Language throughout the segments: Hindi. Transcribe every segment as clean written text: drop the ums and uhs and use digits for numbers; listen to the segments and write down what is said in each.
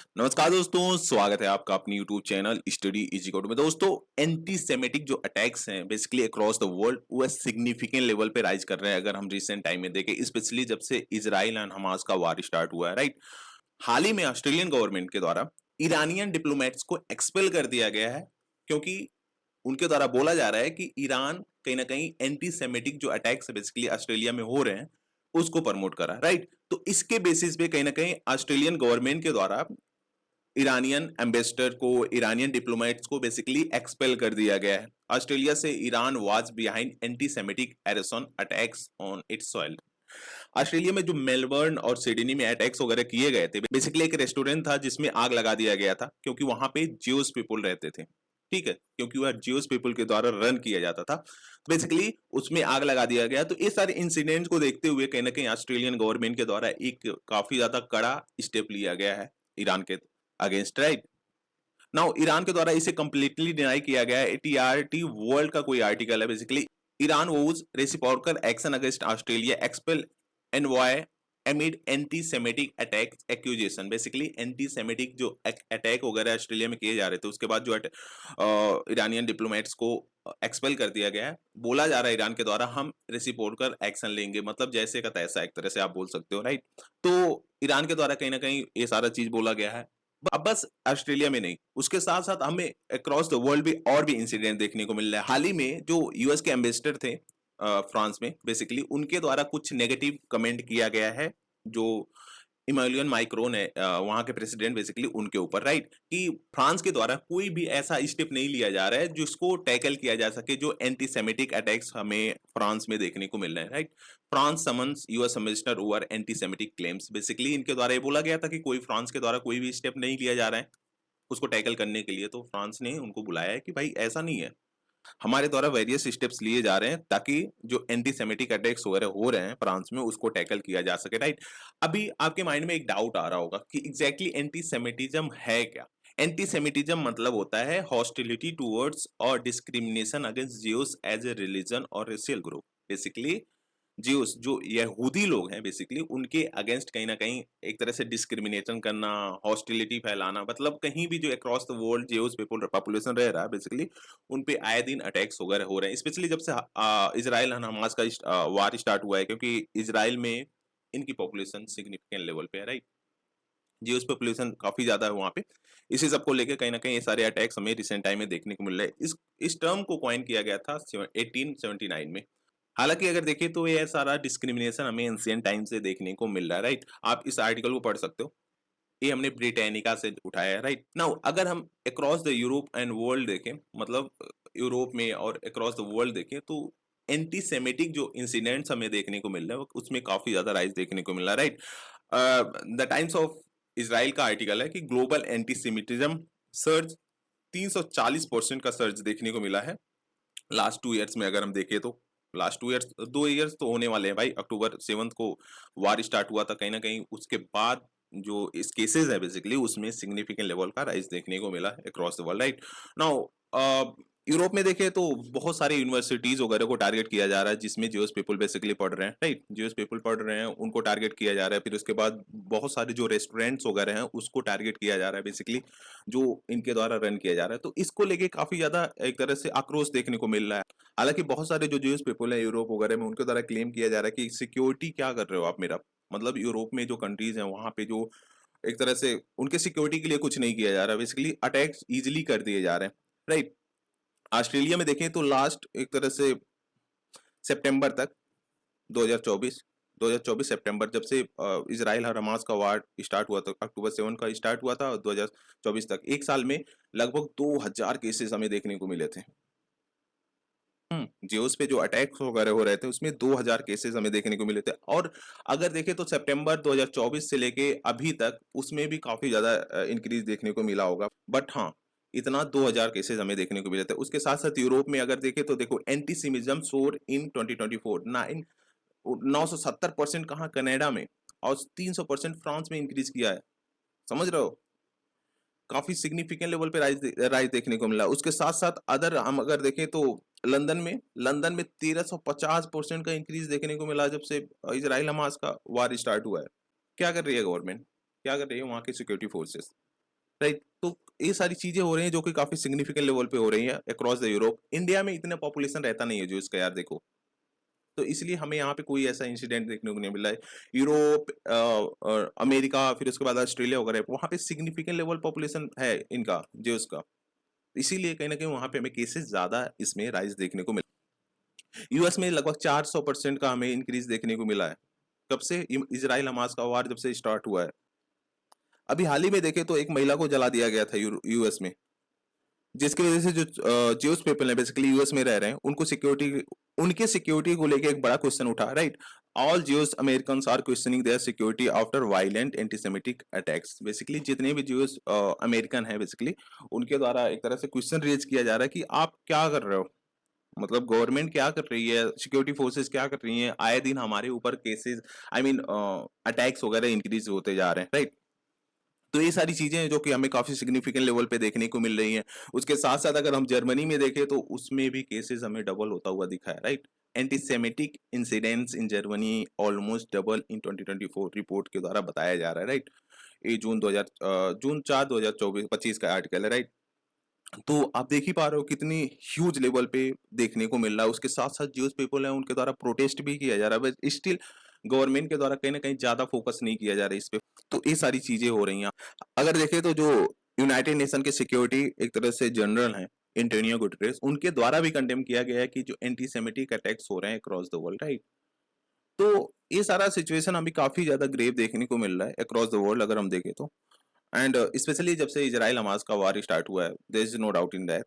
नमस्कार दोस्तों, स्वागत है आपका अपनी YouTube channel study easy code में। दोस्तों, एंटी सेमेटिक जो अटैक्स हैं बेसिकली अक्रॉस द वर्ल्ड वो सिग्निफिकेंट लेवल पे राइज कर रहे हैं। अगर हम रिसेंट टाइम में देखें, स्पेशली जब से इजराइल एंड हमास का वार स्टार्ट हुआ है, राइट। हाल ही में ऑस्ट्रेलियन गवर्नमेंट के द्वारा ईरानियन डिप्लोमेट्स को एक्सपेल कर दिया गया है, क्योंकि उनके द्वारा बोला जा रहा है कि ईरान कहीं ना कहीं एंटी सेमेटिक जो अटैक्स बेसिकली ऑस्ट्रेलिया में हो रहे हैं उसको प्रमोट करा, राइट। तो इसके बेसिस पे कहीं ना कहीं ऑस्ट्रेलियन गवर्नमेंट के द्वारा ईरानियन एम्बेसडर को, ईरानियन डिप्लोमेट्स को बेसिकली एक्सपेल कर दिया गया है ऑस्ट्रेलिया से। Iran was behind anti Semitic arson attacks on its soil. Australia में जो मेलबर्न और सिडनी में अटैक्स वगैरह किए गए थे, बेसिकली एक रेस्टोरेंट था जिसमें आग लगा दिया गया था, क्योंकि वहां पे ज्यूज पीपल रहते थे, ठीक है, क्योंकि वह ज्यूज पीपल के द्वारा रन किया जाता था। बेसिकली उसमें आग लगा दिया गया। तो ये सारे इंसिडेंट्स को देखते हुए कहीं ना कहीं ऑस्ट्रेलियन गवर्नमेंट के द्वारा एक काफी ज्यादा कड़ा स्टेप लिया गया है ईरान के अगेंस्ट, राइट। नाउ ईरान के द्वारा इसे कंप्लीटली डिनाई किया गया है। टीआरटी वर्ल्ड का कोई आर्टिकल है, basically Iran was reciprocal action against Australia expel envoy amid anti Semitic attack accusation. Basically anti Semitic जो अटैक वगैरह ऑस्ट्रेलिया में किए जा रहे थे, उसके बाद जो ईरानियन डिप्लोमेट्स को एक्सपेल कर दिया गया है। बोला जा रहा है ईरान के द्वारा हम रेसिप्रोकल एक्शन लेंगे, मतलब जैसे का तैसा, एक तरह से आप बोल सकते हो, राइट। तो ईरान के द्वारा कहीं ना कहीं ये सारा चीज बोला गया है। अब बस ऑस्ट्रेलिया में नहीं, उसके साथ साथ हमें अक्रॉस द वर्ल्ड भी और भी इंसिडेंट देखने को मिल रहा है। हाल ही में जो यूएस के एम्बेसडर थे फ्रांस में, बेसिकली उनके द्वारा कुछ नेगेटिव कमेंट किया गया है, जो इमैनुअल माइक्रोन है वहां के प्रेसिडेंट, बेसिकली उनके ऊपर, राइट, कि फ्रांस के द्वारा कोई भी ऐसा स्टेप नहीं लिया जा रहा है जिसको टैकल किया जा सके जो एंटी सेमेटिक अटैक्स हमें फ्रांस में देखने को मिल रहे हैं, right. France summons US ambassador over anti Semitic claims. Basically इनके द्वारा ये बोला गया था कि कोई फ्रांस के द्वारा कोई भी स्टेप नहीं लिया जा रहा है उसको टैकल करने के लिए। तो फ्रांस ने उनको बुलाया है कि भाई ऐसा नहीं है, हमारे द्वारा वेरियस स्टेप्स लिए जा रहे हैं ताकि जो एंटी सेमेटिक अटैक्स वगैरह हो रहे हैं फ्रांस में उसको टैकल किया जा सके, राइट। अभी आपके माइंड में एक डाउट आ रहा होगा कि एग्जैक्टली एंटी सेमेटिज्म है क्या। एंटी सेमेटिज्म मतलब होता है हॉस्टिलिटी टुवर्ड्स और discrimination against Jews as a religion और रेशियल ग्रुप। बेसिकली ज्यूस जो यहूदी लोग हैं, बेसिकली उनके अगेंस्ट कहीं ना कहीं एक तरह से डिस्क्रिमिनेशन करना, हॉस्टिलिटी फैलाना, मतलब कहीं भी जो across the world juice people population रह रहा है, बेसिकली उन पे आए दिन अटैक्स वगैरह हो रहे हैं। स्पेशली जब से इजराइल और हमास का वार स्टार्ट हुआ है, क्योंकि इजराइल में इनकी पॉपुलेशन सिग्निफिकेंट लेवल पे है, राइट। ज्यूस पॉपुलेशन काफी ज्यादा है वहां पे। इसी सब को लेकर कहीं ना कहीं ये सारे अटैक्स हमें रिसेंट टाइम में देखने को मिल रहे हैं। इस टर्म को कॉइन किया गया था 1879 में। हालांकि अगर देखें तो ये सारा डिस्क्रिमिनेशन हमें एंशिएंट टाइम से देखने को मिल रहा है, राइट। आप इस आर्टिकल को पढ़ सकते हो, ये हमने ब्रिटानिका से उठाया है, राइट। नाउ अगर हम across the Europe and world देखें, मतलब यूरोप में और अक्रॉस द वर्ल्ड देखें, तो एंटी सेमेटिक जो इंसिडेंट्स हमें देखने को मिल रहा है उसमें काफी ज्यादा राइज देखने को मिल रहा है, right. The times of Israel का आर्टिकल है कि ग्लोबल एंटीसेमिटिज्म सर्ज 340% का सर्ज देखने को मिला है लास्ट 2 इयर्स में। अगर हम देखें तो लास्ट 2 इयर्स, 2 इयर्स तो होने वाले हैं भाई। अक्टूबर 7 को वार स्टार्ट हुआ था, कहीं ना कहीं उसके बाद जो इस केसेस है बेसिकली उसमें सिग्निफिकेंट लेवल का राइज देखने को मिला across the world, right. Now Europe में देखें तो बहुत सारी यूनिवर्सिटीज वगैरह को टारगेट किया जा रहा है जिसमें ज्यूस पीपल बेसिकली पढ़ रहे हैं, राइट। ज्यूस पीपल पढ़ रहे हैं उनको टारगेट किया जा रहा है। फिर उसके बाद बहुत सारे जो रेस्टोरेंट्स वगैरह हैं उसको टारगेट किया जा रहा है, बेसिकली जो इनके द्वारा रन किया जा रहा है। तो इसको लेके काफी ज्यादा एक तरह से आक्रोश देखने को मिल रहा है। हालांकि बहुत सारे जो ज्यूस पीपल है यूरोप वगैरह में उनके द्वारा क्लेम किया जा रहा है कि सिक्योरिटी क्या कर रहे हो आप मेरा, मतलब यूरोप में जो कंट्रीज हैं वहां पे जो एक तरह से उनके सिक्योरिटी के लिए कुछ नहीं किया जा रहा, बेसिकली अटैक्स इजिली कर दिए जा रहे हैं, राइट। ऑस्ट्रेलिया में देखें तो लास्ट एक तरह से सितंबर तक 2024 2024 सितंबर, जब से इजराइल और हमास का वार स्टार्ट हुआ था, अक्टूबर 7 का स्टार्ट हुआ था, और 2024 तक एक साल में लगभग 2000 केसेस हमें देखने को मिले थे। जियोस पे जो अटैक्स वगैरह हो रहे थे उसमें 2000 केसेस हमें देखने को मिले थे। और अगर देखें तो सितंबर 2024 से लेके अभी तक उसमें भी काफी ज्यादा इंक्रीज देखने को मिला होगा। बट हाँ, इतना 2000 केसेस हमें देखने को मिले थे। उसके साथ साथ यूरोप में अगर देखें तो देखो एंटीसेमिटिज्म सोर इन 2024 970% कहाँ, कनाडा में, और 300% फ्रांस में इंक्रीज किया है। समझ रहे हो, काफी सिग्निफिकेंट लेवल पे राइज देखने को मिला। उसके साथ साथ अदर हम अगर देखें तो लंदन में 1350% का इंक्रीज देखने को मिला जब से इजराइल हमास का वार स्टार्ट हुआ है। क्या कर रही है गवर्नमेंट, क्या कर रही है वहां की सिक्योरिटी फोर्सेस, राइट? तो ये सारी चीजें हो रही हैं जो कि काफी सिग्निफिकेंट लेवल पे हो रही हैं अक्रॉस द यूरोप। इंडिया में इतना पॉपुलेशन रहता नहीं है जो इसका, यार देखो, तो इसलिए हमें यहाँ पे कोई ऐसा इंसिडेंट देखने को नहीं मिला है। यूरोप, अमेरिका, फिर उसके बाद ऑस्ट्रेलिया वगैरह, वहाँ पे सिग्निफिकेंट लेवल पॉपुलेशन है इनका, ज्यूस का। इसीलिए कहीं ना कहीं वहाँ पे हमें केसेस ज्यादा इसमें राइज देखने को मिला। यूएस में लगभग 400% का हमें इंक्रीज देखने को मिला है। कब से इजराइल हमास का वार जब से स्टार्ट हुआ है। अभी हाल ही में देखे तो एक महिला को जला दिया गया था यूएस में, जिसकी वजह से जो ज्यूस पीपल है बेसिकली यूएस में रह रहे हैं, उनको सिक्योरिटी, उनके सिक्योरिटी को लेके एक बड़ा क्वेश्चन उठा, right? All Jews Americans are questioning their security after violent antisemitic attacks. Basically जितने भी ज्यूस अमेरिकन है बेसिकली, उनके द्वारा एक तरह से क्वेश्चन रेज किया जा रहा है कि आप क्या कर रहे हो, मतलब गवर्नमेंट क्या कर रही है, सिक्योरिटी फोर्सेस क्या कर रही हैं, आए दिन हमारे ऊपर केसेस, आई मीन अटैक्स वगैरह इंक्रीज होते जा रहे हैं, राइट? तो ये सारी चीजें हैं जो कि हमें काफी सिग्निफिकेंट लेवल पे देखने को मिल रही हैं। उसके साथ साथ अगर हम जर्मनी में देखें तो उसमें भी केसेस हमें डबल होता हुआ दिखा है, right? Antisemitic incidents in Germany almost double in 2024 report के द्वारा बताया जा रहा है, राइट? ये जून 4 2024 25 का आर्टिकल है, राइट? तो आप देख ही पा रहे हो कितनी ह्यूज लेवल पे देखने को मिल रहा है। उसके साथ साथ ज्यूज पीपल है उनके द्वारा प्रोटेस्ट भी किया जा रहा है, बट स्टिल गवर्नमेंट के द्वारा कहीं ना कहीं ज्यादा फोकस नहीं किया जा रहा है इस पे। तो ये सारी चीजें हो रही हैं। अगर देखें तो जो यूनाइटेड नेशन के सिक्योरिटी एक तरह से जनरल हैं, एंटोनियो गुटेरेस, उनके द्वारा भी कंडेम किया गया है कि जो एंटीसेमिटिक अटैक्स हो रहे हैं अक्रॉस द वर्ल्ड, राइट? तो ये सारा सिचुएशन अभी काफी ज्यादा ग्रेव देखने को मिल रहा है अक्रॉस द वर्ल्ड अगर हम देखें तो। एंड स्पेशली जब से इजराइल हमास का वार स्टार्ट हुआ है, there is no doubt in that,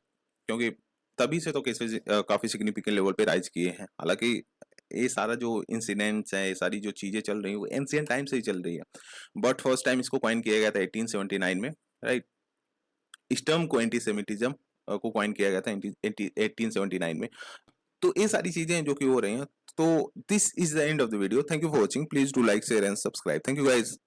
क्योंकि तभी से तो केसेस काफी सिग्निफिकेंट लेवल पे राइज किए हैं। हालांकि ये सारा जो इंसिडेंट्स है, ये सारी जो चीजें चल रही हैं, वो एंशियंट टाइम से ही चल रही है, बट फर्स्ट टाइम इसको कॉइन किया गया था 1879 में, राइट? इस टर्म को एंटीसेमिटिज्म को कॉइन किया गया था 1879 में। तो ये सारी चीजें जो कि हो रही हैं। तो this is the end of the video. Thank you for watching. Please do like, share and subscribe. Thank you guys.